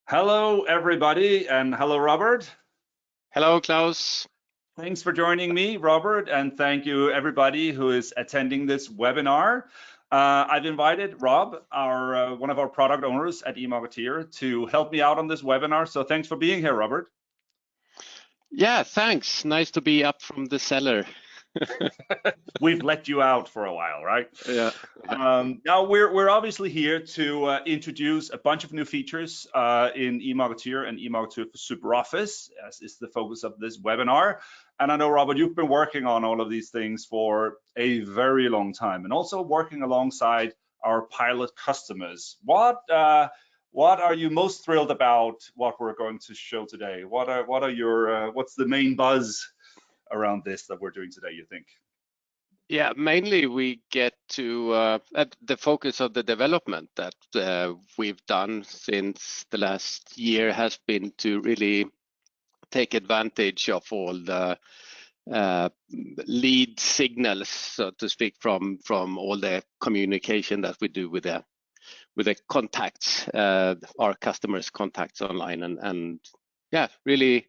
Hello, everybody, and hello, Robert. Hello, Klaus. Thanks for joining me, Robert, and thank you, everybody who is attending this webinar. I've invited Rob, one of our product owners at eMarketeer, to help me out on this webinar. So thanks for being here, Robert. Yeah, thanks. Nice to be up from the cellar. We've let you out for a while, right? Yeah. Now we're obviously here to introduce a bunch of new features in eMarketeer and eMarketeer for SuperOffice, as is the focus of this webinar. And I know, Robert, you've been working on all of these things for a very long time, and also working alongside our pilot customers. What are you most thrilled about? What we're going to show today? What's the main buzz around this that we're doing today, you think? Yeah, mainly we get to at the focus of the development that we've done since the last year has been to really take advantage of all the lead signals, so to speak, from all the communication that we do with the contacts, our customers' contacts online, and yeah, really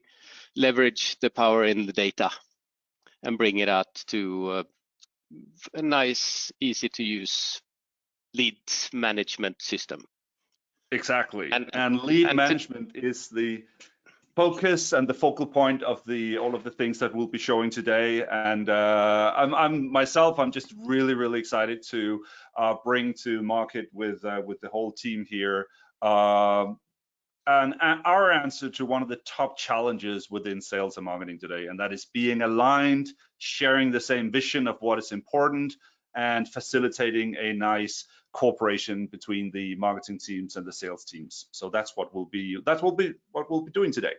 leverage the power in the data and bring it out to a nice, easy to use lead management system. Exactly. And lead management is the focus and the focal point of all of the things that we'll be showing today. And I'm just really excited to bring to market with the whole team here and our answer to one of the top challenges within sales and marketing today, and that is being aligned, sharing the same vision of what is important, and facilitating a nice cooperation between the marketing teams and the sales teams. So that's what we'll be doing today.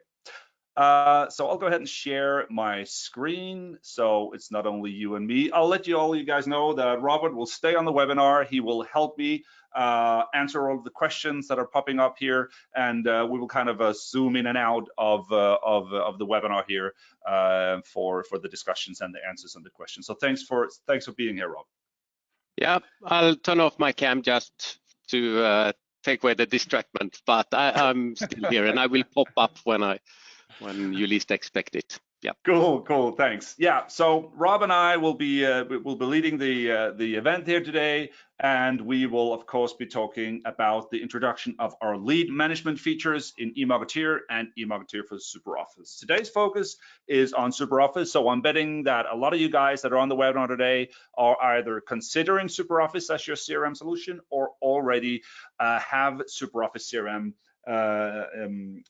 So I'll go ahead and share my screen, so it's not only you and me. I'll let all you guys know that Robert will stay on the webinar. He will help me answer all of the questions that are popping up here, and we will kind of zoom in and out of the webinar here for the discussions and the answers and the questions. So thanks for being here, Rob. Yeah, I'll turn off my cam just to take away the distraction, but I'm still here, and I will pop up when you least expect it. Yeah. Cool. Thanks. Yeah. So Rob and I will be leading the event here today, and we will of course be talking about the introduction of our lead management features in eMarketeer and eMarketeer for SuperOffice. Today's focus is on SuperOffice, so I'm betting that a lot of you guys that are on the webinar today are either considering SuperOffice as your CRM solution or already have SuperOffice CRM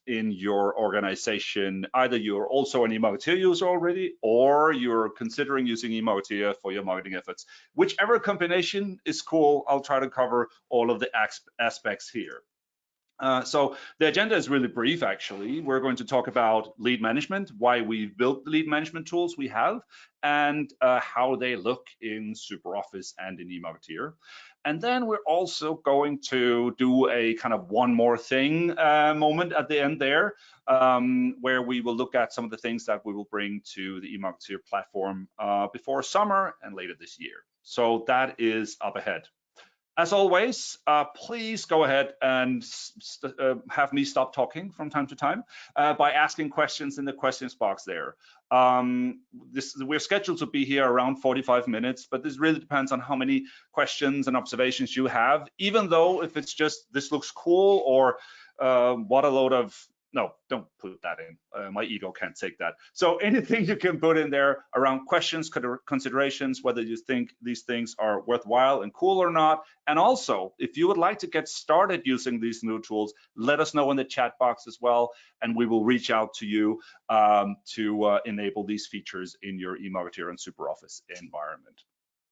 in your organization. Either you're also an eMarketeer user already, or you're considering using eMarketeer for your marketing efforts. Whichever combination is cool, I'll try to cover all of the aspects here. So the agenda is really brief, actually. We're going to talk about lead management, why we've built the lead management tools we have, and how they look in SuperOffice and in eMarketeer. And then we're also going to do a kind of one more thing moment at the end there, where we will look at some of the things that we will bring to the eMarketeer platform before summer and later this year. So that is up ahead. As always, please go ahead and have me stop talking from time to time by asking questions in the questions box there. We're scheduled to be here around 45 minutes, but this really depends on how many questions and observations you have, even though if it's just this looks cool or what a load of, no, don't put that in. My ego can't take that. So anything you can put in there around questions, considerations, whether you think these things are worthwhile and cool or not. And also, if you would like to get started using these new tools, let us know in the chat box as well, and we will reach out to you to enable these features in your eMarketeer and SuperOffice environment.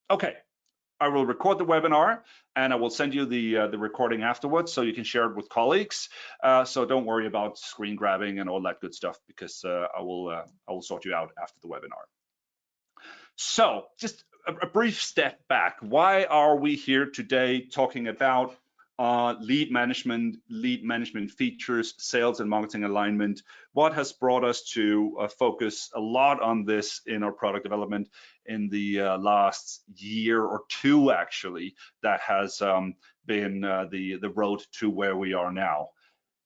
Okay. I will record the webinar and I will send you the recording afterwards so you can share it with colleagues. So don't worry about screen grabbing and all that good stuff, because I will sort you out after the webinar. So just a brief step back. Why are we here today talking about lead management features, sales and marketing alignment? What has brought us to focus a lot on this in our product development in the last year or two, actually, that has been the road to where we are now.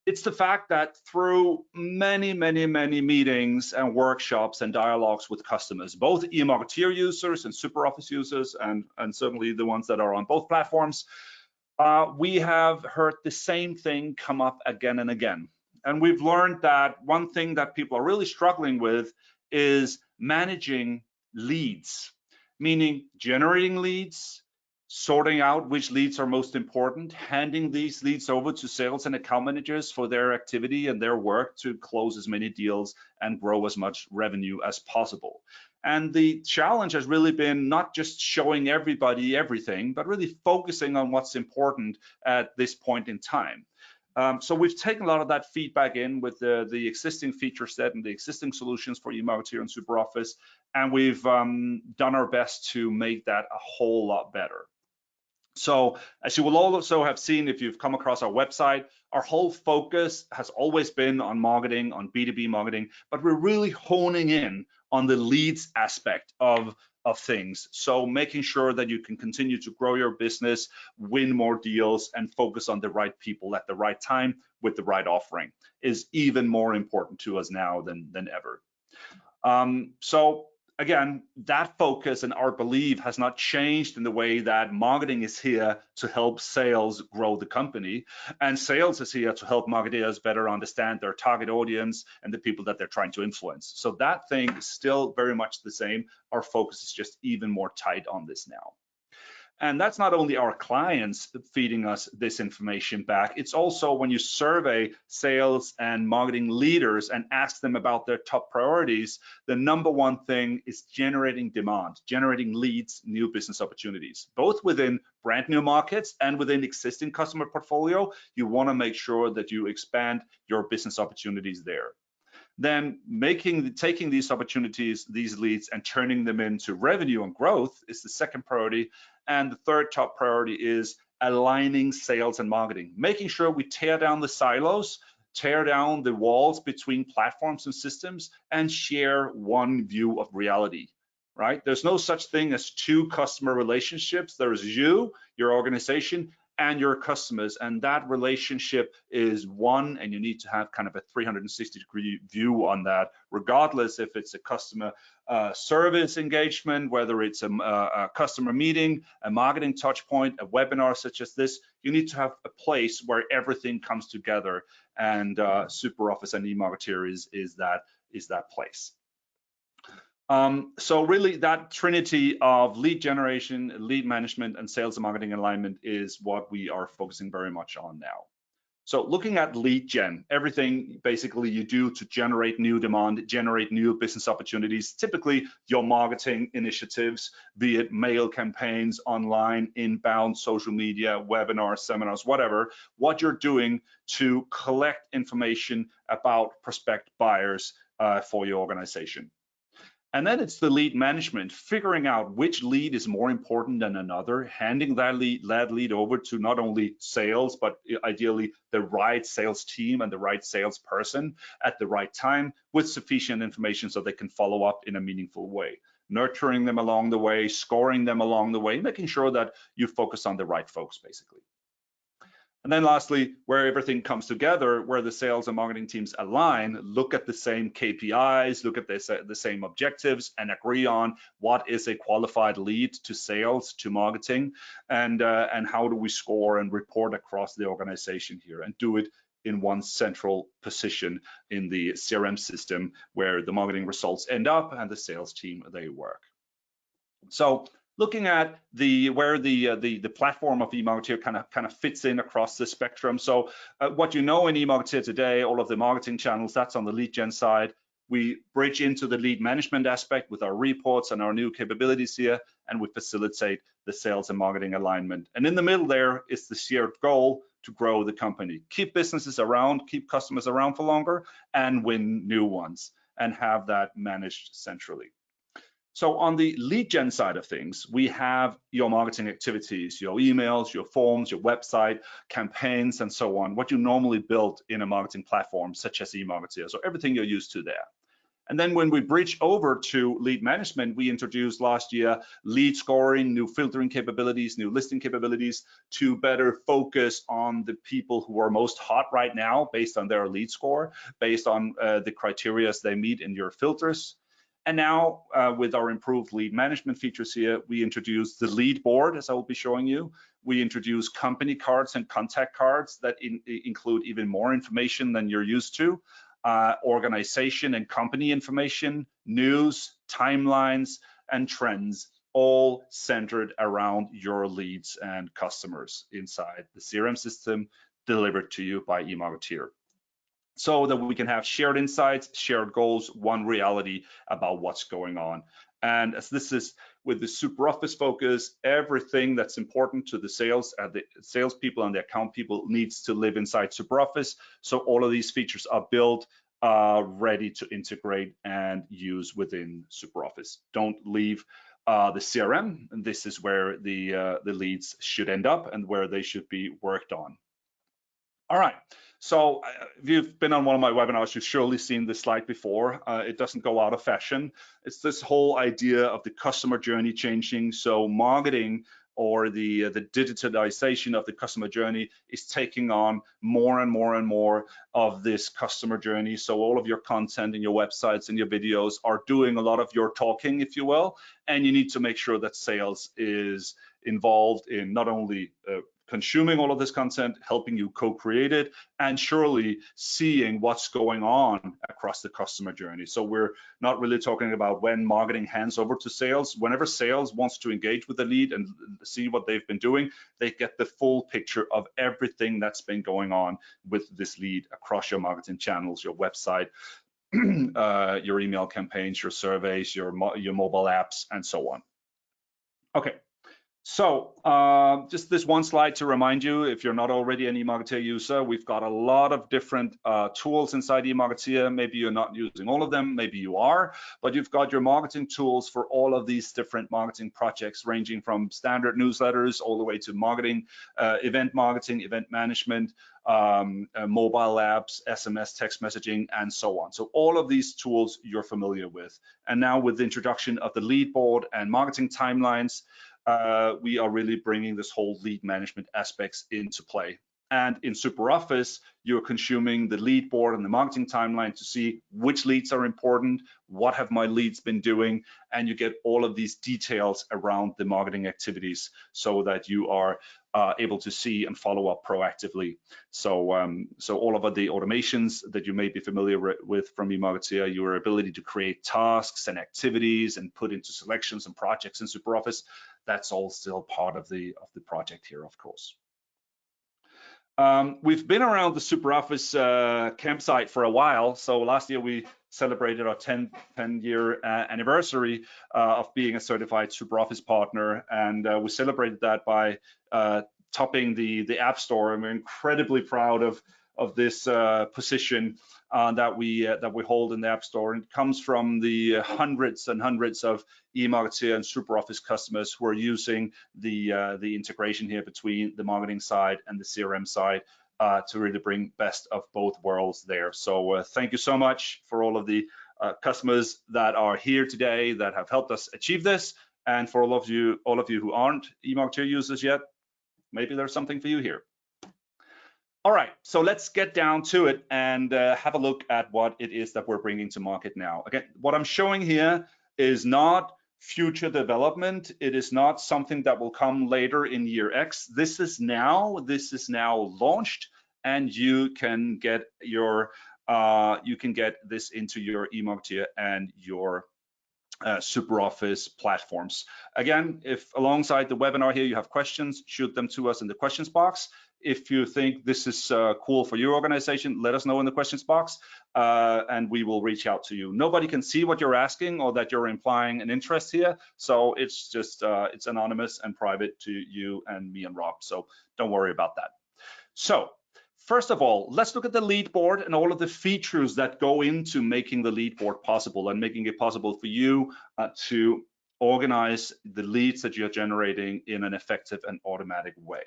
It's the fact that through many meetings and workshops and dialogues with customers, both eMarketeer users and SuperOffice users, and certainly the ones that are on both platforms, we have heard the same thing come up again and again. And we've learned that one thing that people are really struggling with is managing leads, meaning generating leads, sorting out which leads are most important, handing these leads over to sales and account managers for their activity and their work to close as many deals and grow as much revenue as possible. And the challenge has really been not just showing everybody everything, but really focusing on what's important at this point in time. So we've taken a lot of that feedback in with the existing feature set and the existing solutions for eMarketeer and SuperOffice, and we've done our best to make that a whole lot better. So as you will also have seen if you've come across our website, our whole focus has always been on marketing, on B2B marketing, but we're really honing in on the leads aspect of things. So making sure that you can continue to grow your business, win more deals, and focus on the right people at the right time with the right offering is even more important to us now than ever. So again, that focus and our belief has not changed in the way that marketing is here to help sales grow the company, and sales is here to help marketeers better understand their target audience and the people that they're trying to influence. So that thing is still very much the same. Our focus is just even more tight on this now. And that's not only our clients feeding us this information back, it's also when you survey sales and marketing leaders and ask them about their top priorities, the number one thing is generating demand, generating leads, new business opportunities, both within brand new markets and within existing customer portfolio. You want to make sure that you expand your business opportunities there. Then taking these opportunities, these leads, and turning them into revenue and growth is the second priority. And the third top priority is aligning sales and marketing, making sure we tear down the silos, tear down the walls between platforms and systems, and share one view of reality, right? There's no such thing as two customer relationships. There is you, your organization, and your customers, and that relationship is one, and you need to have kind of a 360-degree view on that, regardless if it's a customer service engagement, whether it's a customer meeting, a marketing touch point, a webinar such as this. You need to have a place where everything comes together, and SuperOffice and eMarketeer is that place. So really that trinity of lead generation, lead management, and sales and marketing alignment is what we are focusing very much on now. So looking at lead gen, everything basically you do to generate new demand, generate new business opportunities, typically your marketing initiatives, be it mail campaigns, online, inbound, social media, webinars, seminars, whatever, what you're doing to collect information about prospective buyers for your organization. And then it's the lead management, figuring out which lead is more important than another, handing that lead over to not only sales, but ideally the right sales team and the right salesperson at the right time with sufficient information so they can follow up in a meaningful way, nurturing them along the way, scoring them along the way, making sure that you focus on the right folks, basically. And then lastly, where everything comes together, where the sales and marketing teams align, look at the same KPIs, look at the same objectives, and agree on what is a qualified lead to sales, to marketing, and how do we score and report across the organization here, and do it in one central position in the CRM system where the marketing results end up and the sales team, they work. So looking at where the platform of eMarketeer kind of fits in across the spectrum. So what you know in eMarketeer today, all of the marketing channels, that's on the lead gen side. We bridge into the lead management aspect with our reports and our new capabilities here, and we facilitate the sales and marketing alignment. And in the middle there is the shared goal to grow the company, keep businesses around, keep customers around for longer, and win new ones, and have that managed centrally. So on the lead gen side of things, we have your marketing activities, your emails, your forms, your website, campaigns, and so on, what you normally build in a marketing platform such as eMarketeer. So everything you're used to there. And then when we bridge over to lead management, we introduced last year lead scoring, new filtering capabilities, new listing capabilities to better focus on the people who are most hot right now based on their lead score, based on the criteria they meet in your filters. And now with our improved lead management features here, we introduced the lead board, as I will be showing you. We introduce company cards and contact cards that include even more information than you're used to. Organization and company information, news, timelines, and trends, all centered around your leads and customers inside the CRM system delivered to you by eMarketeer, so that we can have shared insights, shared goals, one reality about what's going on. And as this is with the SuperOffice focus, everything that's important to the salespeople and the account people needs to live inside SuperOffice. So all of these features are built, ready to integrate and use within SuperOffice. Don't leave the CRM, and this is where the leads should end up and where they should be worked on. All right, so if you've been on one of my webinars, you've surely seen this slide before. It doesn't go out of fashion. It's this whole idea of the customer journey changing. So marketing, or the digitalization of the customer journey, is taking on more and more and more of this customer journey. So all of your content and your websites and your videos are doing a lot of your talking, if you will, and you need to make sure that sales is involved in not only consuming all of this content, helping you co-create it, and surely seeing what's going on across the customer journey. So we're not really talking about when marketing hands over to sales. Whenever sales wants to engage with the lead and see what they've been doing, they get the full picture of everything that's been going on with this lead across your marketing channels, your website, your email campaigns, your surveys, your mobile apps, and so on. Okay. So just this one slide to remind you, if you're not already an eMarketeer user, we've got a lot of different tools inside eMarketeer. Maybe you're not using all of them, maybe you are, but you've got your marketing tools for all of these different marketing projects, ranging from standard newsletters all the way to marketing, event management, mobile apps, SMS, text messaging, and so on. So all of these tools you're familiar with. And now with the introduction of the lead board and marketing timelines, we are really bringing this whole lead management aspects into play. And in SuperOffice, you're consuming the lead board and the marketing timeline to see which leads are important, what have my leads been doing, and you get all of these details around the marketing activities so that you are able to see and follow up proactively. So, so all of the automations that you may be familiar with from eMarketeer, your ability to create tasks and activities and put into selections and projects in SuperOffice, that's all still part of the project here, of course. We've been around the SuperOffice campsite for a while. So last year we celebrated our 10-year anniversary of being a certified SuperOffice partner, and we celebrated that by topping the App Store, and we're incredibly proud of this position that we hold in the App Store. And it comes from the hundreds and hundreds of eMarketeer and SuperOffice customers who are using the integration here between the marketing side and the CRM side to really bring best of both worlds there. So thank you so much for all of the customers that are here today that have helped us achieve this, and for all of you who aren't eMarketeer users yet, maybe there's something for you here. All right, so let's get down to it and have a look at what it is that we're bringing to market now. Again, what I'm showing here is not future development. It is not something that will come later in year X. This is now launched, and you can get this into your eMarketeer and your SuperOffice platforms. Again, if alongside the webinar here you have questions, shoot them to us in the questions box. If you think this is cool for your organization, let us know in the questions box, and we will reach out to you. Nobody can see what you're asking or that you're implying an interest here, so it's just it's anonymous and private to you and me and Rob, so don't worry about that. So first of all, let's look at the lead board and all of the features that go into making the lead board possible and making it possible for you to organize the leads that you're generating in an effective and automatic way.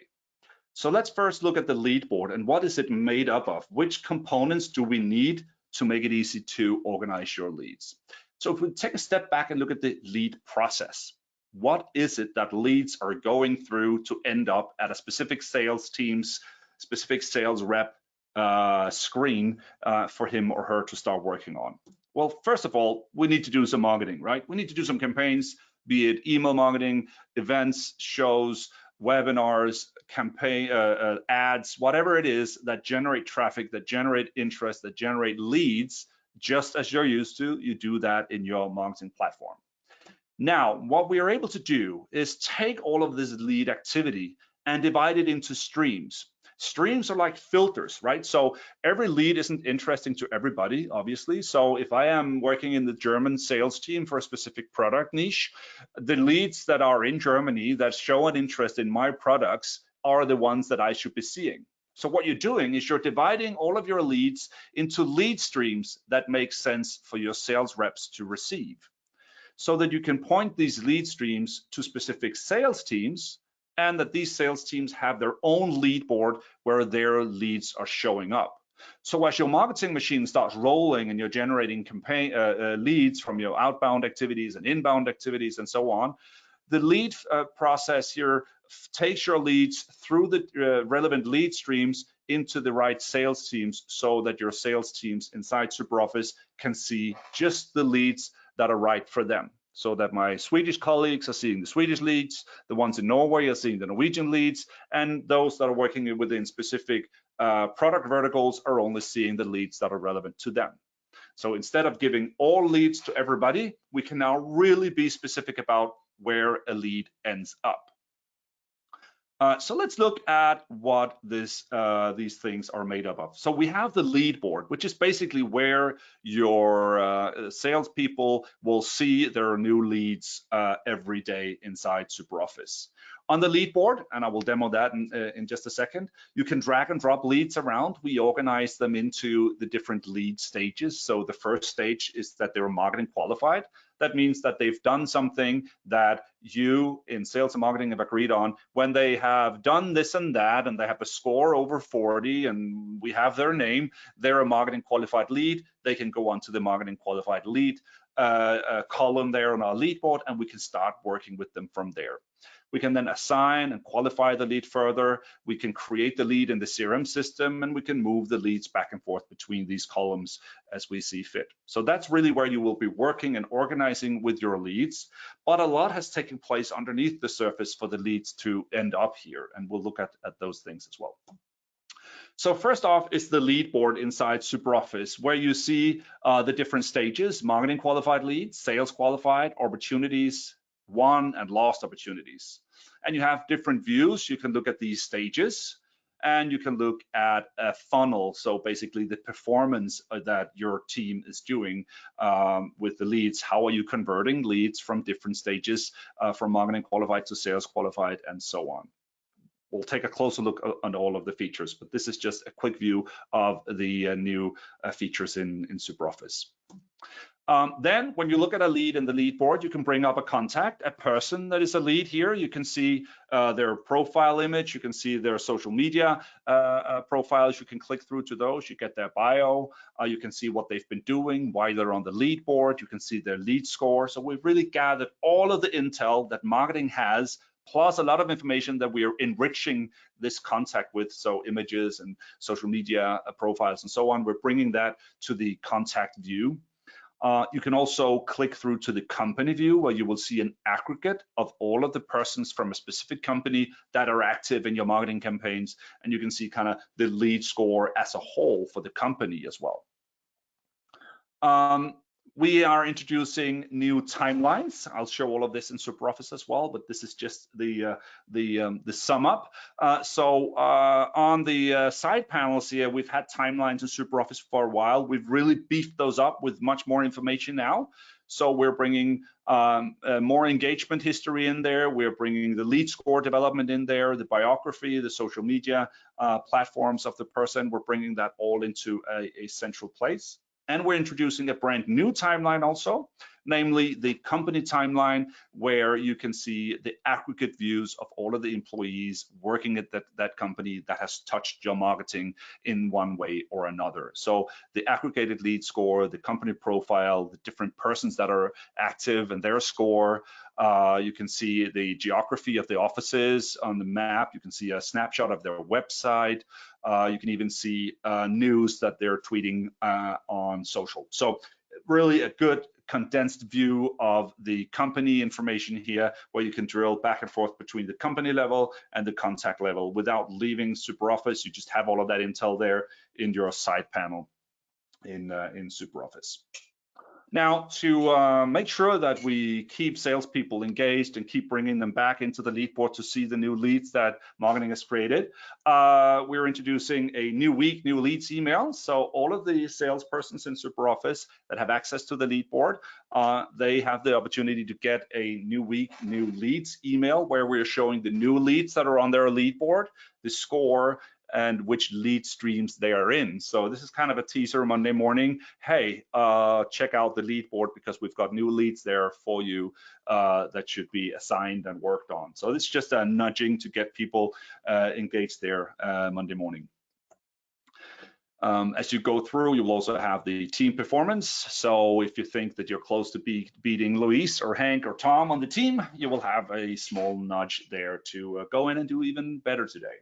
So let's first look at the lead board and what is it made up of? Which components do we need to make it easy to organize your leads. So if we take a step back and look at the lead process, what is it that leads are going through to end up at a specific sales team's specific sales rep screen for him or her to start working on? Well, first of all, we need to do some marketing, right? We need to do some campaigns, be it email marketing, events, shows, webinars, campaign ads, whatever it is that generate traffic, that generate interest, that generate leads, just as you're used to. You do that in your marketing platform. Now, what we are able to do is take all of this lead activity and divide it into streams. Streams are like filters, right? So every lead isn't interesting to everybody, obviously. So if I am working in the German sales team for a specific product niche, the leads that are in Germany that show an interest in my products are the ones that I should be seeing. So what you're doing is you're dividing all of your leads into lead streams that make sense for your sales reps to receive, so that you can point these lead streams to specific sales teams, and that these sales teams have their own lead board where their leads are showing up. So as your marketing machine starts rolling and you're generating campaign leads from your outbound activities and inbound activities and so on, the lead process here takes your leads through the relevant lead streams into the right sales teams, so that your sales teams inside SuperOffice can see just the leads that are right for them. So that my Swedish colleagues are seeing the Swedish leads, the ones in Norway are seeing the Norwegian leads, and those that are working within specific product verticals are only seeing the leads that are relevant to them. So instead of giving all leads to everybody, we can now really be specific about where a lead ends up. So let's look at what these things are made up of. So we have the lead board, which is basically where your salespeople will see their new leads every day inside SuperOffice. On the lead board, and I will demo that in just a second, you can drag and drop leads around. We organize them into the different lead stages. So the first stage is that they're marketing qualified. That means that they've done something that you in sales and marketing have agreed on. When they have done this and that, and they have a score over 40, and we have their name, they're a marketing qualified lead. They can go onto the marketing qualified lead column there on our lead board, and we can start working with them from there. We can then assign and qualify the lead further. We can create the lead in the CRM system, and we can move the leads back and forth between these columns as we see fit. So that's really where you will be working and organizing with your leads. But a lot has taken place underneath the surface for the leads to end up here, and we'll look at those things as well. So first off is the lead board inside SuperOffice, where you see the different stages: marketing qualified leads, sales qualified, opportunities, won and lost opportunities. And you have different views. You can look at these stages, and you can look at a funnel. So basically the performance that your team is doing with the leads. How are you converting leads from different stages, from marketing qualified to sales qualified, and so on. We'll take a closer look on all of the features, but this is just a quick view of the new features in SuperOffice. Then when you look at a lead in the lead board, you can bring up a contact, a person that is a lead here. You can see their profile image, you can see their social media profiles. You can click through to those, you get their bio, you can see what they've been doing, why they're on the lead board, you can see their lead score. So we've really gathered all of the intel that marketing has, plus a lot of information that we are enriching this contact with, so images and social media profiles and so on. We're bringing that to the contact view. You can also click through to the company view, where you will see an aggregate of all of the persons from a specific company that are active in your marketing campaigns, and you can see kind of the lead score as a whole for the company as well. We are introducing new timelines. I'll show all of this in SuperOffice as well, but this is just the sum up. On the side panels here, we've had timelines in SuperOffice for a while. We've really beefed those up with much more information now. So we're bringing more engagement history in there. We're bringing the lead score development in there, the biography, the social media platforms of the person. We're bringing that all into a central place. And we're introducing a brand new timeline also, namely the company timeline, where you can see the aggregate views of all of the employees working at that company that has touched your marketing in one way or another. So the aggregated lead score, the company profile, the different persons that are active and their score. You can see the geography of the offices on the map. You can see a snapshot of their website. You can even see news that they're tweeting on social. So really a good condensed view of the company information here, where you can drill back and forth between the company level and the contact level without leaving SuperOffice. You just have all of that intel there in your side panel in SuperOffice. Now, to make sure that we keep salespeople engaged and keep bringing them back into the lead board to see the new leads that marketing has created, we're introducing a new week, new leads email. So all of the salespersons in SuperOffice that have access to the lead board, they have the opportunity to get a new week, new leads email, where we're showing the new leads that are on their lead board, the score, and which lead streams they are in. So this is kind of a teaser Monday morning. Hey, check out the lead board because we've got new leads there for you that should be assigned and worked on. So it's just a nudging to get people engaged there Monday morning. As you go through, you'll also have the team performance. So if you think that you're close to beating Luis or Hank or Tom on the team, you will have a small nudge there to go in and do even better today.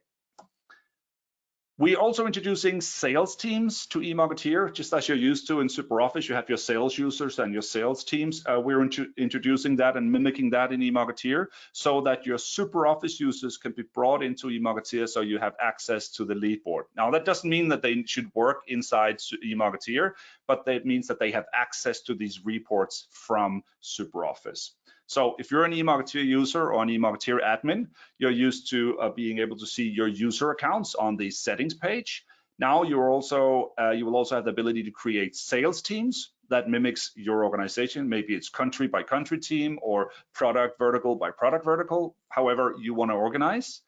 We're also introducing sales teams to eMarketeer, just as you're used to in SuperOffice. You have your sales users and your sales teams. We're introducing that and mimicking that in eMarketeer, so that your SuperOffice users can be brought into eMarketeer, so you have access to the lead board. Now, that doesn't mean that they should work inside eMarketeer, but that means that they have access to these reports from SuperOffice. So if you're an eMarketeer user or an eMarketeer admin, you're used to being able to see your user accounts on the settings page. Now you will also have the ability to create sales teams that mimics your organization. Maybe it's country by country team or product vertical by product vertical, however you want to organize.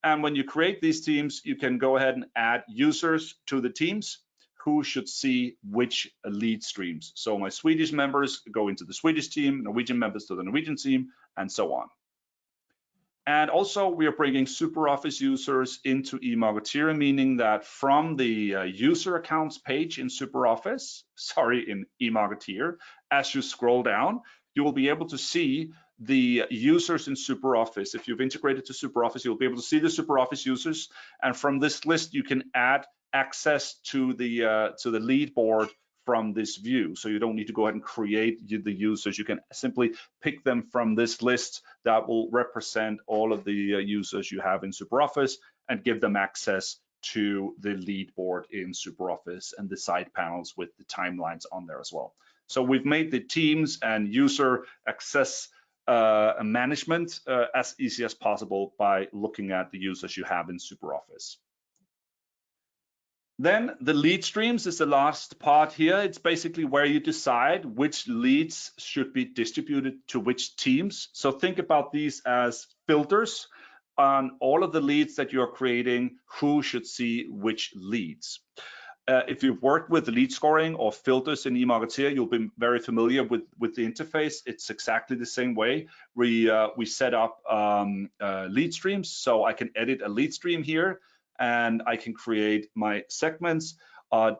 And when you create these teams, you can go ahead and add users to the teams who should see which lead streams. So my Swedish members go into the Swedish team, Norwegian members to the Norwegian team, and so on. And also we are bringing SuperOffice users into eMarketeer, meaning that from the user accounts page in in eMarketeer, as you scroll down, you will be able to see the users in SuperOffice. If you've integrated to SuperOffice, you'll be able to see the SuperOffice users, and from this list you can add access to the lead board from this view. So you don't need to go ahead and create the users. You can simply pick them from this list that will represent all of the users you have in SuperOffice and give them access to the lead board in SuperOffice and the side panels with the timelines on there as well. So we've made the teams and user access management as easy as possible by looking at the users you have in SuperOffice. Then the lead streams is the last part here. It's basically where you decide which leads should be distributed to which teams. So think about these as filters on all of the leads that you're creating, who should see which leads. If you've worked with lead scoring or filters in eMarketeer, you'll be very familiar with the interface. It's exactly the same way. We set up lead streams, so I can edit a lead stream here, and I can create my segments,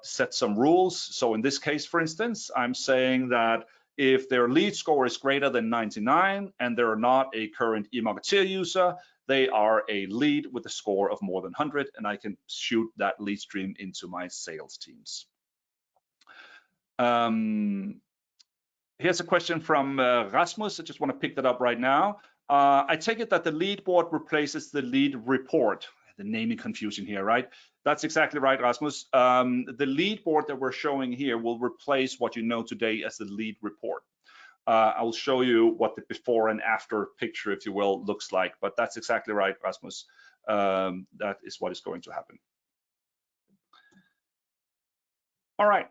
set some rules. So in this case, for instance, I'm saying that if their lead score is greater than 99 and they're not a current eMarketeer user, they are a lead with a score of more than 100, and I can shoot that lead stream into my sales teams. Here's a question from Rasmus. I just want to pick that up right now. I take it that the lead board replaces the lead report. The naming confusion here, right? That's exactly right, Rasmus. The lead board that we're showing here will replace what you know today as the lead report. I'll show you what the before and after picture, if you will, looks like, but that's exactly right, Rasmus. That is what is going to happen. All right.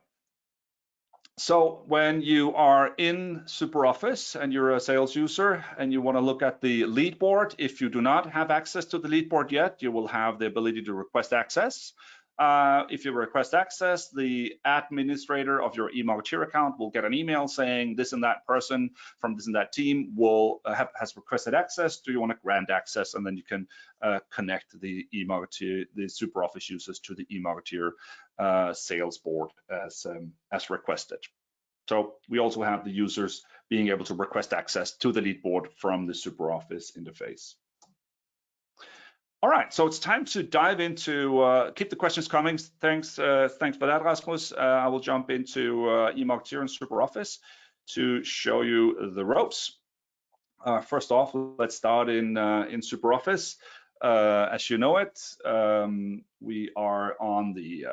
So when you are in SuperOffice and you're a sales user and you want to look at the lead board, if you do not have access to the lead board yet, you will have the ability to request access. If you request access, the administrator of your eMarketeer account will get an email saying this and that person from this and that team has requested access. Do you want to grant access? And then you can connect the eMarketeer, the SuperOffice users to the eMarketeer sales board as requested. So we also have the users being able to request access to the lead board from the SuperOffice interface. All right, so it's time to dive into, keep the questions coming. Thanks for that, Rasmus. I will jump into eMarketeer and SuperOffice to show you the ropes. First off, let's start in SuperOffice. As you know it, we are on the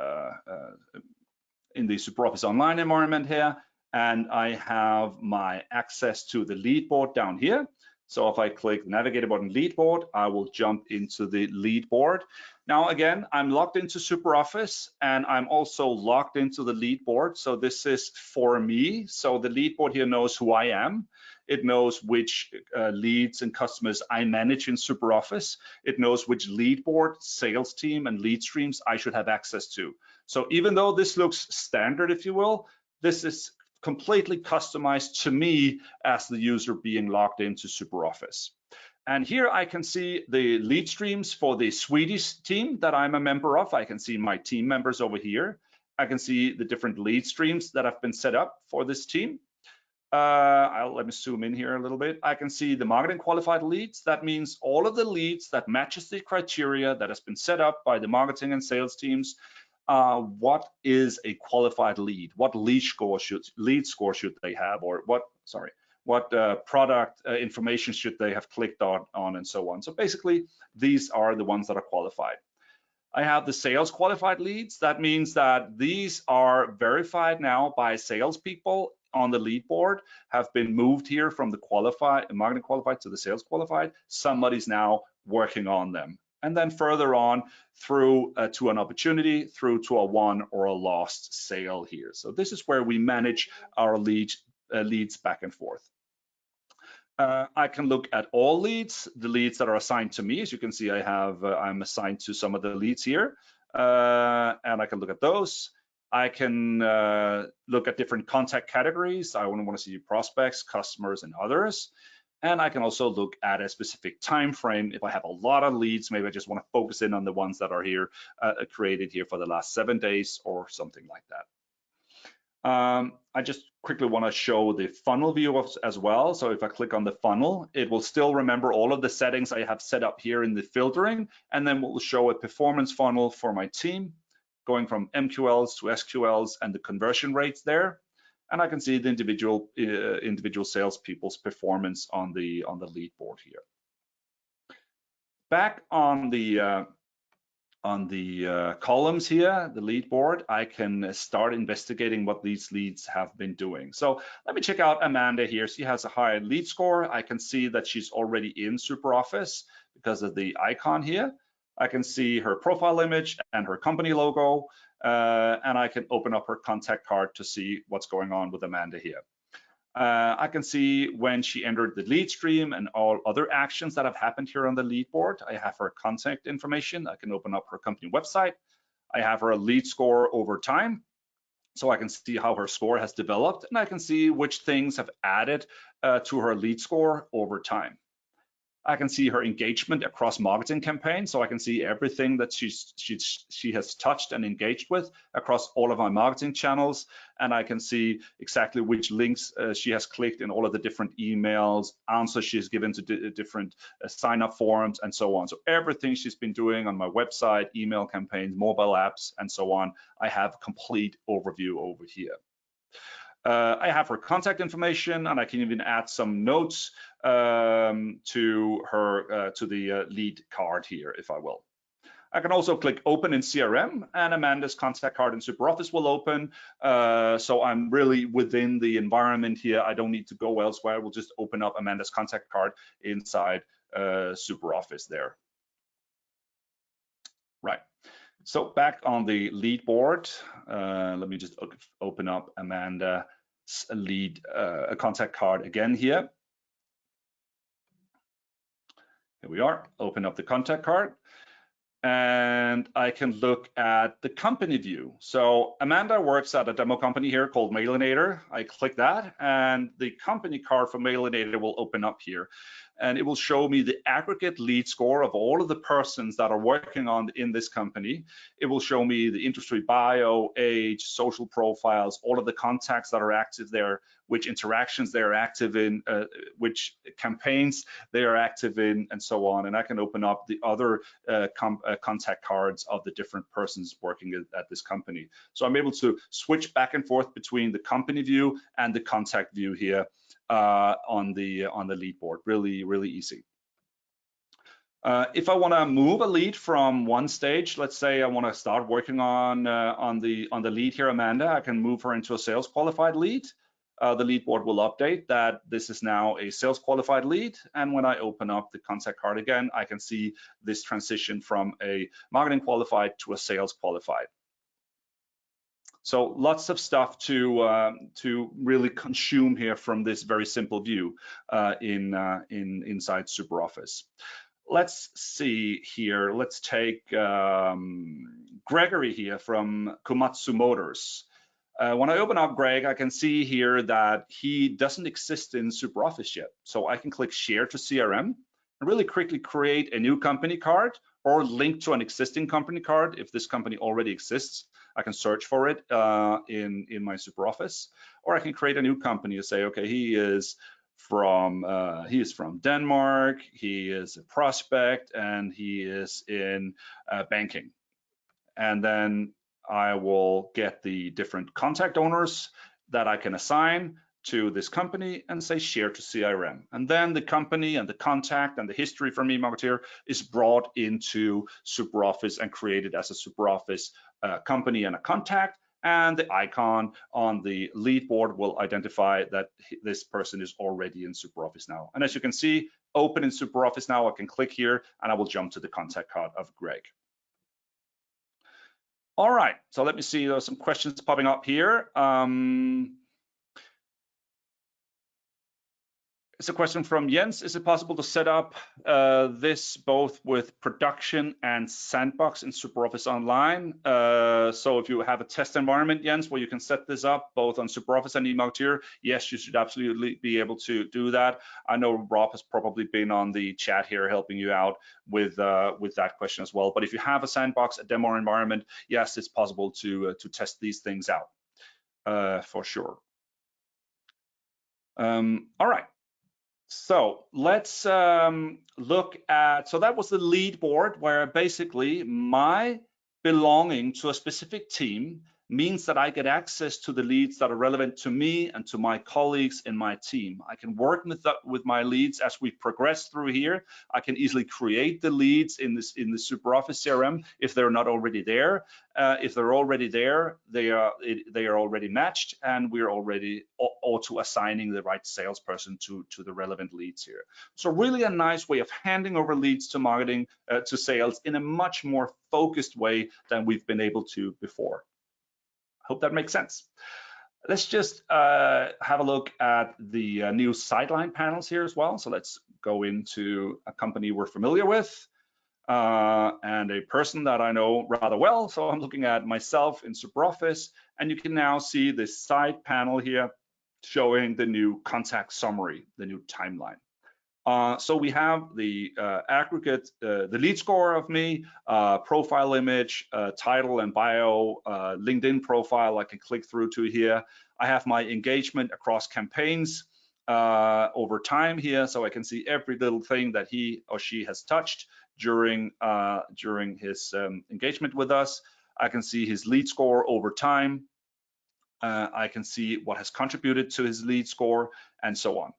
in the SuperOffice Online environment here, and I have my access to the lead board down here. So if I click the navigator button lead board, I will jump into the lead board. Now again, I'm logged into SuperOffice and I'm also logged into the lead board. So this is for me. So the lead board here knows who I am. It knows which leads and customers I manage in SuperOffice. It knows which lead board, sales team, and lead streams I should have access to. So even though this looks standard, if you will, this is completely customized to me as the user being logged into SuperOffice. And here I can see the lead streams for the Swedish team that I'm a member of. I can see my team members over here. I can see the different lead streams that have been set up for this team. Let me zoom in here a little bit. I can see the marketing qualified leads. That means all of the leads that matches the criteria that has been set up by the marketing and sales teams. What is a qualified lead? What lead score should they have, or what product information should they have clicked on and so on. So basically, these are the ones that are qualified. I have the sales qualified leads. That means that these are verified now by salespeople on the lead board, have been moved here from the marketing qualified to the sales qualified. Somebody's now working on them. And then further on through to an opportunity, through to a won or a lost sale here. So this is where we manage our leads back and forth. I can look at all leads, the leads that are assigned to me. As you can see, I'm assigned to some of the leads here, and I can look at those. I can look at different contact categories. I want to see prospects, customers, and others. And I can also look at a specific time frame. If I have a lot of leads, maybe I just want to focus in on the ones that are here created here for the last 7 days or something like that. I just quickly want to show the funnel view as well. So if I click on the funnel, it will still remember all of the settings I have set up here in the filtering, and then we'll show a performance funnel for my team, going from MQLs to SQLs and the conversion rates there. And I can see the individual salespeople's performance on the lead board here. Back on the columns here, the lead board, I can start investigating what these leads have been doing. So let me check out Amanda here. She has a high lead score. I can see that she's already in SuperOffice because of the icon here. I can see her profile image and her company logo, and I can open up her contact card to see what's going on with Amanda here. I can see when she entered the lead stream and all other actions that have happened here on the lead board. I have her contact information. I can open up her company website. I have her lead score over time, so I can see how her score has developed, and I can see which things have added to her lead score over time. I can see her engagement across marketing campaigns, so I can see everything that she has touched and engaged with across all of my marketing channels, and I can see exactly which links she has clicked in all of the different emails, answers she's given to different sign-up forms, and so on. So everything she's been doing on my website, email campaigns, mobile apps, and so on, I have a complete overview over here. I have her contact information, and I can even add some notes to the lead card here, if I will. I can also click open in CRM, and Amanda's contact card in SuperOffice will open. So I'm really within the environment here. I don't need to go elsewhere. We'll just open up Amanda's contact card inside SuperOffice there. Right. So back on the lead board, let me just open up Amanda's lead contact card again here. Here we are, open up the contact card. and I can look at the company view. So Amanda works at a demo company here called Mailinator. I click that, and the company card for Mailinator will open up here. And it will show me the aggregate lead score of all of the persons that are working on in this company. It will show me the industry bio, age, social profiles, all of the contacts that are active there, which interactions they're active in, which campaigns they are active in, and so on. And I can open up the other contact cards of the different persons working at this company. So I'm able to switch back and forth between the company view and the contact view here on the lead board. Really easy. If I want to move a lead from one stage, let's say I want to start working on the lead here, Amanda, I can move her into a sales qualified lead. The lead board will update that this is now a sales qualified lead. And when I open up the contact card again, I can see this transition from a marketing qualified to a sales qualified. So lots of stuff to really consume here from this very simple view inside SuperOffice. Let's see here. Let's take Gregory here from Komatsu Motors. When I open up Greg, I can see here that he doesn't exist in SuperOffice yet. So I can click Share to CRM and really quickly create a new company card or link to an existing company card if this company already exists. I can search for it in my SuperOffice, or I can create a new company and say, okay, he is from Denmark, he is a prospect, and he is in banking. And then I will get the different contact owners that I can assign to this company and say share to CRM. And then the company and the contact and the history from eMarketeer is brought into SuperOffice and created as a SuperOffice company and a contact. And the icon on the lead board will identify that this person is already in SuperOffice now. And as you can see, open in SuperOffice now, I can click here and I will jump to the contact card of Greg. All right, so let me see, there's some questions popping up here. It's a question from Jens. Is it possible to set up this both with production and sandbox in SuperOffice Online? So if you have a test environment, Jens, where you can set this up both on SuperOffice and eMarketeer, yes, you should absolutely be able to do that. I know Rob has probably been on the chat here helping you out with that question as well. But if you have a sandbox, a demo environment, yes, it's possible to test these things out for sure. All right. So let's look at, so that was the lead board where basically my belonging to a specific team means that I get access to the leads that are relevant to me and to my colleagues in my team. I can work with my leads as we progress through here. I can easily create the leads in the SuperOffice CRM if they're not already there. If they're already there, they are already matched, and we're already auto assigning the right salesperson to the relevant leads here. So really a nice way of handing over leads to marketing to sales in a much more focused way than we've been able to before. Hope that makes sense. Let's just have a look at the new sideline panels here as well. So let's go into a company we're familiar with and a person that I know rather well. So I'm looking at myself in SuperOffice, and you can now see this side panel here showing the new contact summary, the new timeline. So we have the aggregate, the lead score of me, profile image, title and bio, LinkedIn profile I can click through to here. I have my engagement across campaigns over time here, so I can see every little thing that he or she has touched during his engagement with us. I can see his lead score over time. I can see what has contributed to his lead score and so on.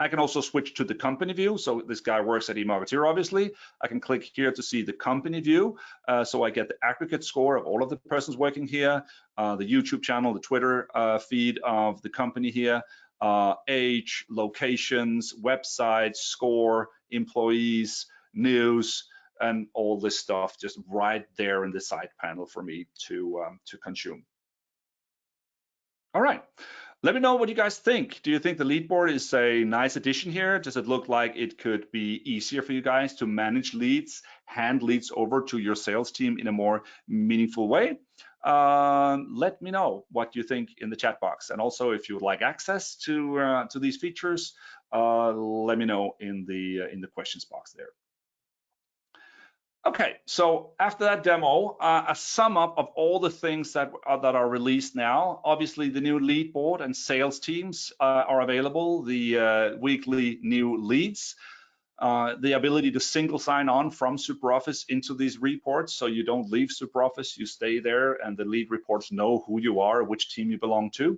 I can also switch to the company view. So this guy works at eMarketeer, obviously. I can click here to see the company view. So I get the aggregate score of all of the persons working here, the YouTube channel, the Twitter feed of the company here, age, locations, websites, score, employees, news, and all this stuff just right there in the side panel for me to consume. All right. Let me know what you guys think. Do you think the lead board is a nice addition here? Does it look like it could be easier for you guys to manage leads, hand leads over to your sales team in a more meaningful way? Let me know what you think in the chat box. And also, if you would like access to these features, let me know in the questions box there. Okay, so after that demo, a sum up of all the things that are released now. Obviously, the new lead board and sales teams are available. The weekly new leads, the ability to single sign on from SuperOffice into these reports, so you don't leave SuperOffice, you stay there, and the lead reports know who you are, which team you belong to.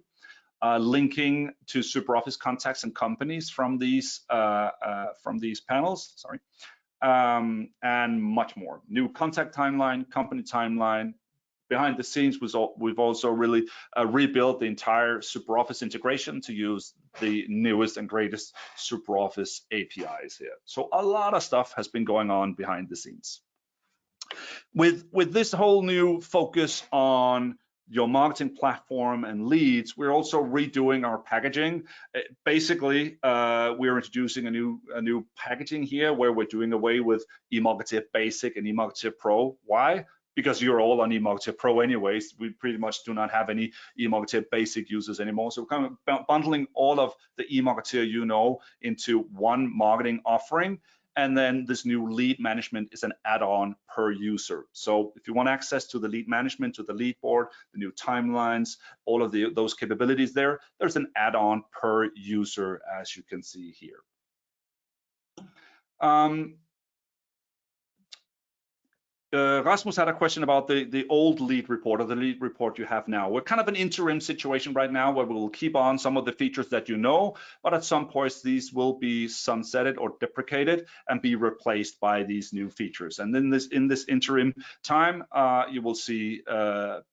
Linking to SuperOffice contacts and companies from these panels. Sorry. And much more. New contact timeline, company timeline. Behind the scenes, we've also really rebuilt the entire SuperOffice integration to use the newest and greatest SuperOffice APIs here. So a lot of stuff has been going on behind the scenes. With this whole new focus on your marketing platform and leads, we're also redoing our packaging. Basically, we're introducing a new packaging here where we're doing away with eMarketeer Basic and eMarketeer Pro. Why? Because you're all on eMarketeer Pro anyways. We pretty much do not have any eMarketeer Basic users anymore. So we're kind of bundling all of the eMarketeer you know into one marketing offering. And then this new lead management is an add-on per user. So if you want access to the lead management, to the lead board, the new timelines, all of those capabilities there's an add-on per user, as you can see here. Rasmus had a question about the old lead report, or the lead report you have now. We're kind of an interim situation right now where we'll keep on some of the features that you know, but at some points these will be sunsetted or deprecated and be replaced by these new features. And then in this interim time, you will see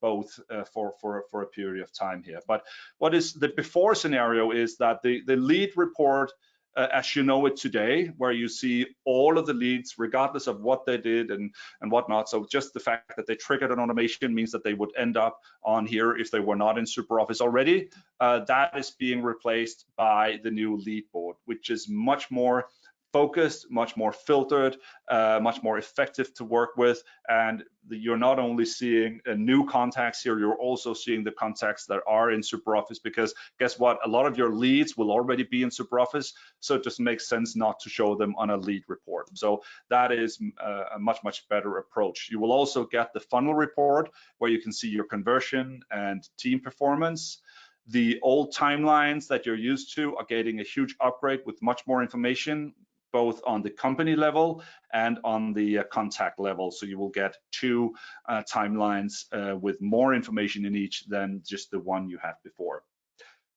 both for a period of time here. But what is the before scenario is that the lead report, as you know it today, where you see all of the leads regardless of what they did and whatnot. So just the fact that they triggered an automation means that they would end up on here if they were not in SuperOffice already. That is being replaced by the new lead board, which is much more focused, much more filtered, much more effective to work with. And you're not only seeing new contacts here, you're also seeing the contacts that are in SuperOffice, because guess what? A lot of your leads will already be in SuperOffice, so it just makes sense not to show them on a lead report. So that is a much better approach. You will also get the funnel report where you can see your conversion and team performance. The old timelines that you're used to are getting a huge upgrade with much more information, both on the company level and on the contact level. So you will get two timelines with more information in each than just the one you had before.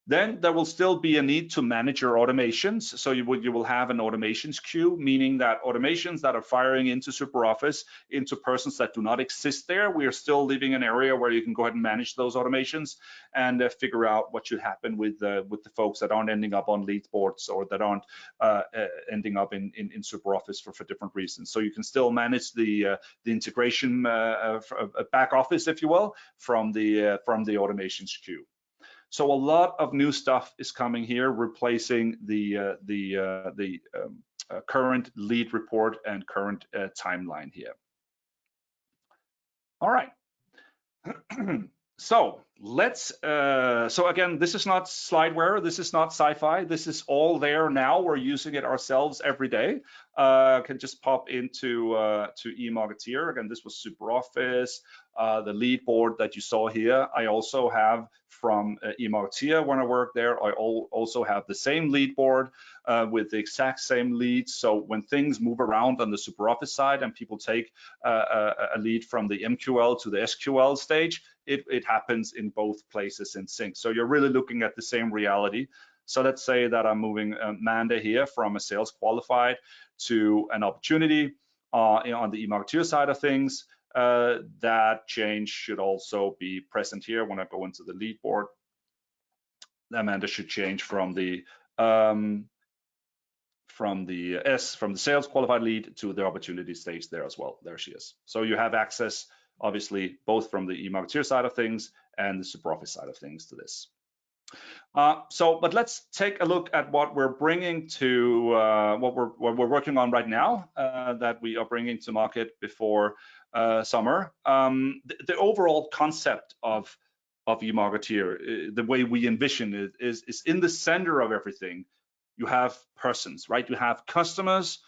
Then there will still be a need to manage your automations. So you will have an automations queue, meaning that automations that are firing into SuperOffice, into persons that do not exist there, we are still leaving an area where you can go ahead and manage those automations and figure out what should happen with the folks that aren't ending up on lead boards or that aren't ending up in SuperOffice for different reasons. So you can still manage the integration back office, if you will, from the automations queue. So a lot of new stuff is coming here, replacing the current lead report and current timeline here. All right. So let's. So again, this is not slideware. This is not sci-fi. This is all there now. We're using it ourselves every day. Can just pop into to eMarketeer. Again, this was SuperOffice. The lead board that you saw here, I also have from eMarketeer when I work there. I also have the same lead board with the exact same leads. So when things move around on the SuperOffice side and people take a lead from the MQL to the SQL stage, it happens in both places in sync. So you're really looking at the same reality. So let's say that I'm moving Manda here from a sales qualified to an opportunity on the eMarketeer side of things. That change should also be present here when I go into the lead board. Amanda should change from the sales qualified lead to the opportunity stage there as well. There she is. So you have access, obviously, both from the eMarketeer side of things and the SuperOffice side of things to this. But let's take a look at what we're bringing to what we're working on right now that we are bringing to market before summer. The overall concept of eMarketeer, the way we envision it, is in the center of everything. You have persons, right? You have customers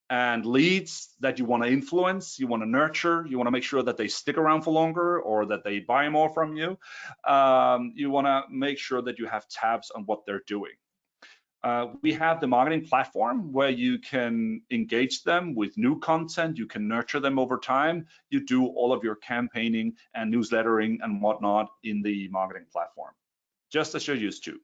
and leads that you want to influence, you want to nurture, you want to make sure that they stick around for longer or that they buy more from you. You want to make sure that you have tabs on what they're doing. We have the marketing platform where you can engage them with new content, you can nurture them over time, you do all of your campaigning and newslettering and whatnot in the marketing platform, just as you're used to.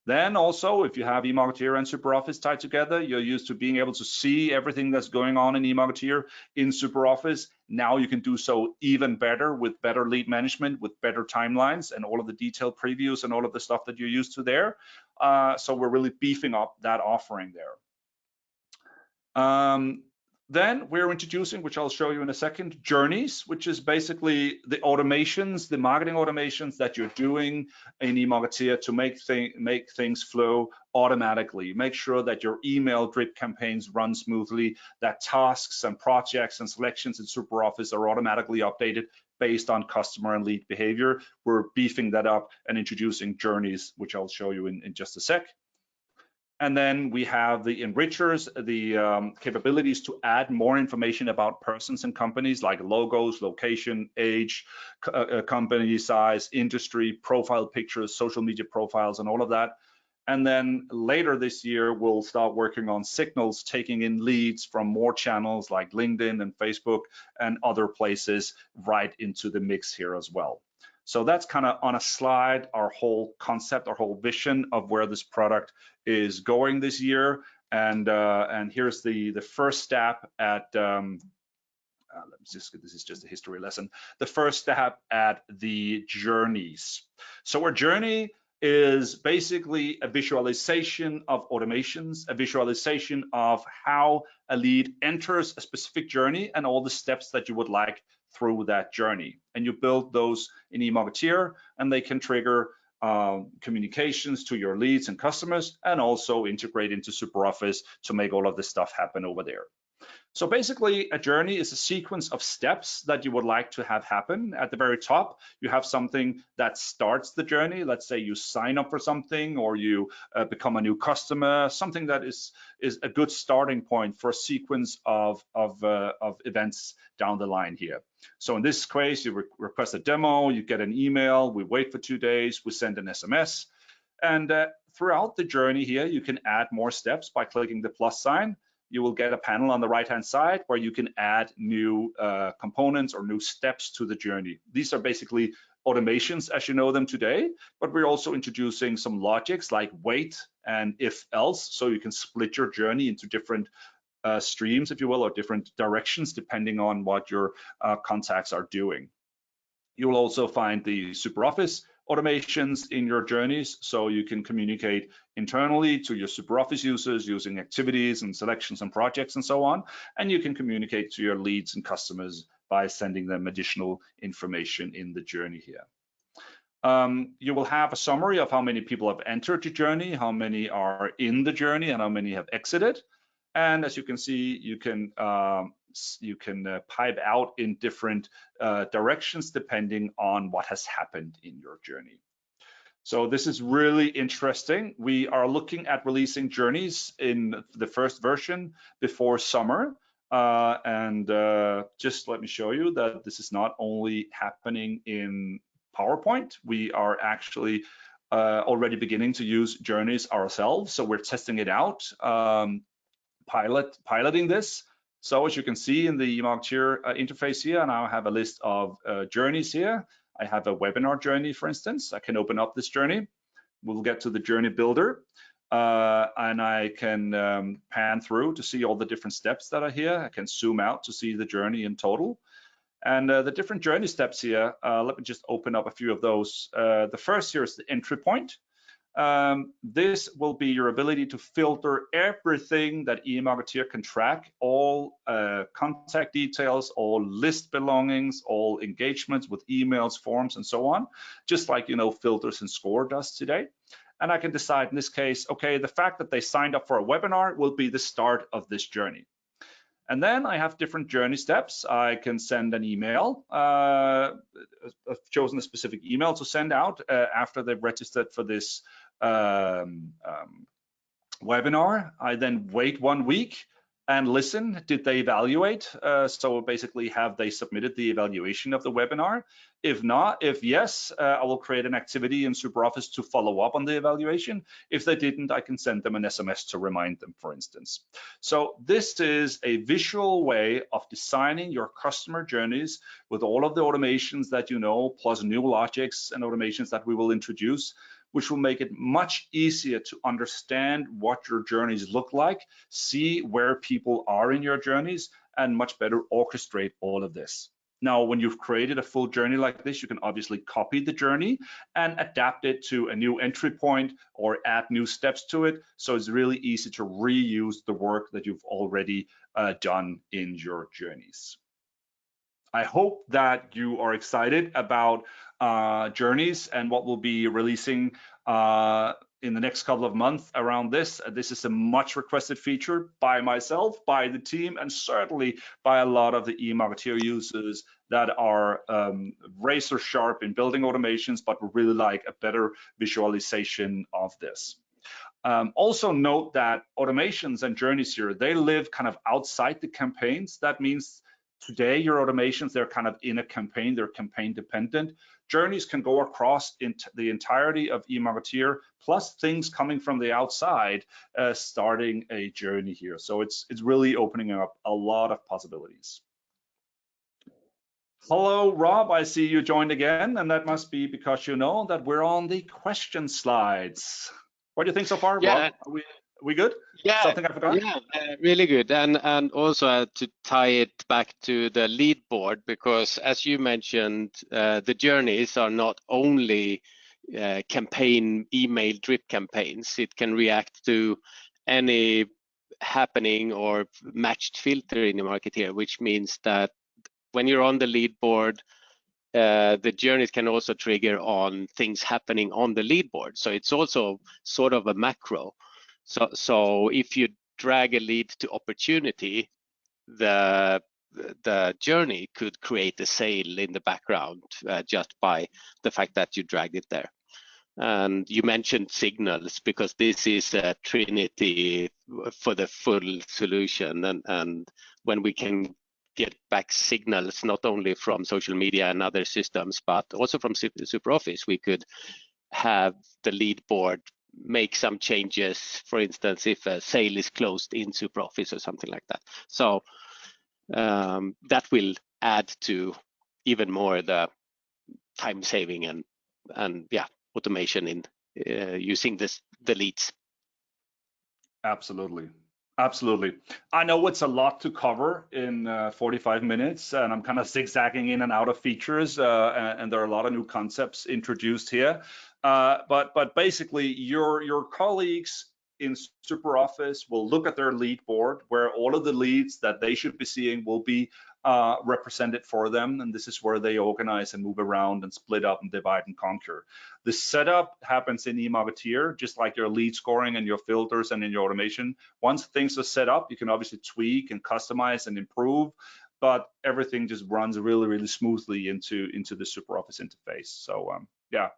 Then also, if you have eMarketeer and SuperOffice tied together, you're used to being able to see everything that's going on in eMarketeer in SuperOffice. Now you can do so even better with better lead management, with better timelines and all of the detailed previews and all of the stuff that you're used to there. So we're really beefing up that offering there. Then we're introducing, which I'll show you in a second, journeys, which is basically the automations, the marketing automations that you're doing in eMarketeer to make things flow automatically. Make sure that your email drip campaigns run smoothly, that tasks and projects and selections in SuperOffice are automatically updated based on customer and lead behavior. We're beefing that up and introducing journeys, which I'll show you in just a sec. And then we have the enrichers, the capabilities to add more information about persons and companies like logos, location, age, company size, industry, profile pictures, social media profiles, and all of that. And then later this year, we'll start working on signals, taking in leads from more channels like LinkedIn and Facebook and other places right into the mix here as well. So that's kind of on a slide, our whole concept, our whole vision of where this product is going this year. And here's the first step at, this is just a history lesson. The first step at the journeys. So our journey is basically a visualization of automations, a visualization of how a lead enters a specific journey and all the steps that you would like through that journey. And you build those in eMarketeer, and they can trigger communications to your leads and customers, and also integrate into SuperOffice to make all of this stuff happen over there. So basically, a journey is a sequence of steps that you would like to have happen. At the very top, you have something that starts the journey. Let's say you sign up for something, or you become a new customer, something that is a good starting point for a sequence of events down the line here. So in this case, you request a demo, you get an email, we wait for 2 days, we send an SMS. And throughout the journey here, you can add more steps by clicking the plus sign. You will get a panel on the right-hand side where you can add new components or new steps to the journey. These are basically automations as you know them today, but we're also introducing some logics like wait and if else, so you can split your journey into different streams, if you will, or different directions depending on what your contacts are doing. You will also find the SuperOffice automations in your journeys, so you can communicate internally to your SuperOffice users using activities and selections and projects and so on, and you can communicate to your leads and customers by sending them additional information in the journey here. You will have a summary of how many people have entered the journey, how many are in the journey, and how many have exited. And as you can see, you can pipe out in different directions depending on what has happened in your journey. So this is really interesting. We are looking at releasing journeys in the first version before summer. Just let me show you that this is not only happening in PowerPoint, we are actually already beginning to use journeys ourselves. So we're testing it out, piloting this. So as you can see in the eMarketeer interface here, I now have a list of journeys here. I have a webinar journey, for instance. I can open up this journey. We'll get to the journey builder, and I can pan through to see all the different steps that are here. I can zoom out to see the journey in total. And the different journey steps here, let me just open up a few of those. The first here is the entry point. This will be your ability to filter everything that eMarketeer can track, all contact details, all list belongings, all engagements with emails, forms, and so on, just like filters and Score does today. And I can decide in this case, okay, the fact that they signed up for a webinar will be the start of this journey. And then I have different journey steps. I can send an email. I've chosen a specific email to send out after they've registered for this webinar. I then wait 1 week and listen. Did they evaluate? So basically, have they submitted the evaluation of the webinar? If not, if yes, I will create an activity in SuperOffice to follow up on the evaluation. If they didn't, I can send them an SMS to remind them, for instance. So this is a visual way of designing your customer journeys with all of the automations that you know, plus new logics and automations that we will introduce, which will make it much easier to understand what your journeys look like, see where people are in your journeys, and much better orchestrate all of this. Now, when you've created a full journey like this, you can obviously copy the journey and adapt it to a new entry point or add new steps to it. So it's really easy to reuse the work that you've already done in your journeys. I hope that you are excited about journeys and what we'll be releasing in the next couple of months around this. This is a much requested feature by myself, by the team, and certainly by a lot of the eMarketeer users that are razor sharp in building automations, but would really like a better visualization of this. Also note that automations and journeys here, they live kind of outside the campaigns. That means today, your automations, they're kind of in a campaign, they're campaign dependent. Journeys can go across into the entirety of eMarketeer, plus things coming from the outside, starting a journey here. So it's really opening up a lot of possibilities. Hello, Rob, I see you joined again, and that must be because you know that we're on the question slides. What do you think so far, Yeah. Rob? Are we good? Yeah, Something I forgot? yeah, really good. And also to tie it back to the lead board, because as you mentioned, the journeys are not only campaign email drip campaigns. It can react to any happening or matched filter in the eMarketeer, which means that when you're on the lead board, the journeys can also trigger on things happening on the lead board. So it's also sort of a macro. So if you drag a lead to opportunity, the journey could create a sale in the background just by the fact that you dragged it there. And you mentioned signals, because this is a trinity for the full solution. And when we can get back signals, not only from social media and other systems, but also from SuperOffice, we could have the lead board make some changes, for instance, if a sale is closed in SuperOffice or something like that. So that will add to even more the time saving and yeah, automation in using the leads. Absolutely. Absolutely. I know it's a lot to cover in 45 minutes, and I'm kind of zigzagging in and out of features, and there are a lot of new concepts introduced here. But basically, your colleagues in SuperOffice will look at their lead board, where all of the leads that they should be seeing will be represented for them, and this is where they organize and move around and split up and divide and conquer. The setup happens in eMarketeer, just like your lead scoring and your filters and in your automation. Once things are set up, you can obviously tweak and customize and improve, but everything just runs really, really smoothly into the SuperOffice interface. So yeah,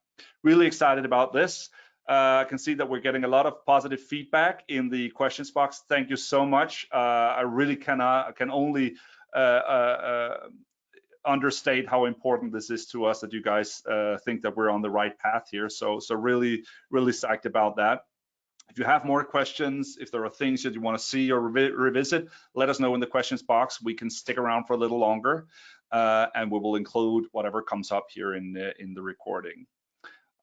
really excited about this. I can see that we're getting a lot of positive feedback in the questions box. Thank you so much. I really can only understate how important this is to us, that you guys think that we're on the right path here. So really, really psyched about that. If you have more questions, if there are things that you want to see or revisit, let us know in the questions box. We can stick around for a little longer, and we will include whatever comes up here in the recording.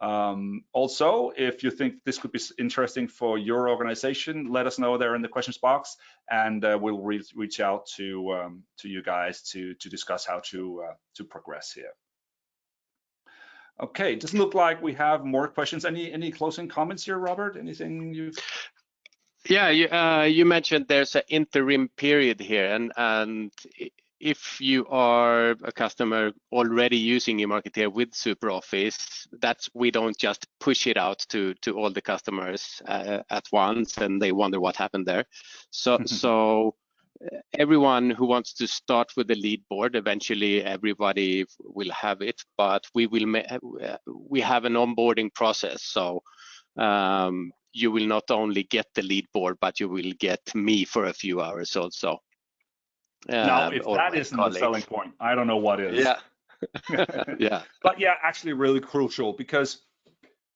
Also, if you think this could be interesting for your organization, let us know there in the questions box, and we'll reach out to you guys to discuss how to progress here. Okay, it doesn't look like we have more questions. Any closing comments here, Robert? Anything you've... Yeah, you mentioned there's an interim period here, and if you are a customer already using eMarketeer with SuperOffice, we don't just push it out to all the customers at once, and they wonder what happened there. So everyone who wants to start with the lead board, eventually everybody will have it, but we have an onboarding process. So you will not only get the lead board, but you will get me for a few hours also. Now, if or that my isn't the selling colleagues. point, I don't know what is. Yeah. Yeah. But yeah, actually really crucial, because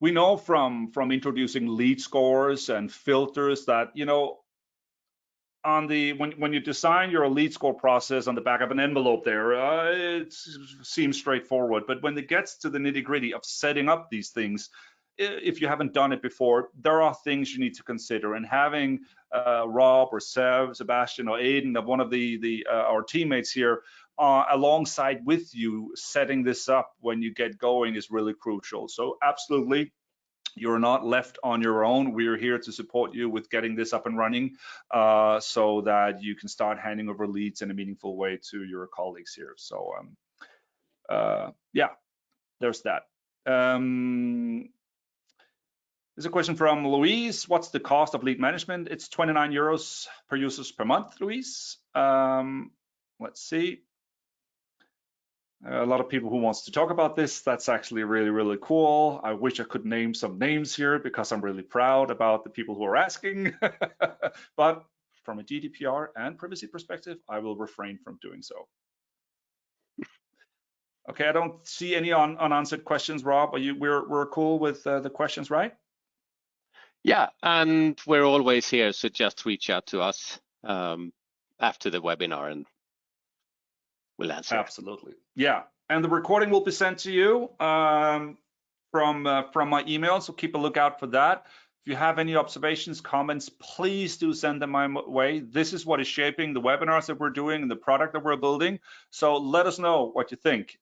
we know from introducing lead scores and filters that, you know, on the when you design your lead score process on the back of an envelope there, it seems straightforward. But when it gets to the nitty-gritty of setting up these things, if you haven't done it before, there are things you need to consider. And having Rob or Sebastian or Aiden, of one of our teammates here, alongside with you setting this up when you get going is really crucial. So absolutely, you're not left on your own. We're here to support you with getting this up and running, so that you can start handing over leads in a meaningful way to your colleagues here. So yeah, there's that. There's a question from Louise. What's the cost of lead management? It's 29 euros per users per month, Louise. Let's see. A lot of people who wants to talk about this. That's actually really, really cool. I wish I could name some names here, because I'm really proud about the people who are asking. But from a GDPR and privacy perspective, I will refrain from doing so. Okay, I don't see any unanswered questions, Rob. We're cool with the questions, right? Yeah, and we're always here, so just reach out to us after the webinar and we'll answer. Absolutely. Yeah, and the recording will be sent to you from my email, so keep a lookout for that. If you have any observations, comments, please do send them my way. This is what is shaping the webinars that we're doing and the product that we're building. So let us know what you think.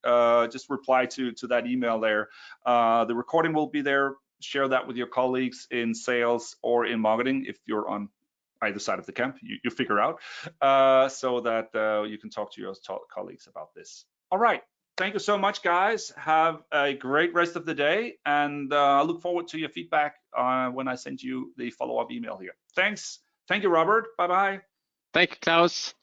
Just reply to that email there. The recording will be there. Share that with your colleagues in sales or in marketing if you're on either side of the camp. You figure out, so that you can talk to your colleagues about this. All right. Thank you so much, guys. Have a great rest of the day, and I look forward to your feedback when I send you the follow-up email here. Thanks. Thank you, Robert. Bye-bye. Thank you, Klaus.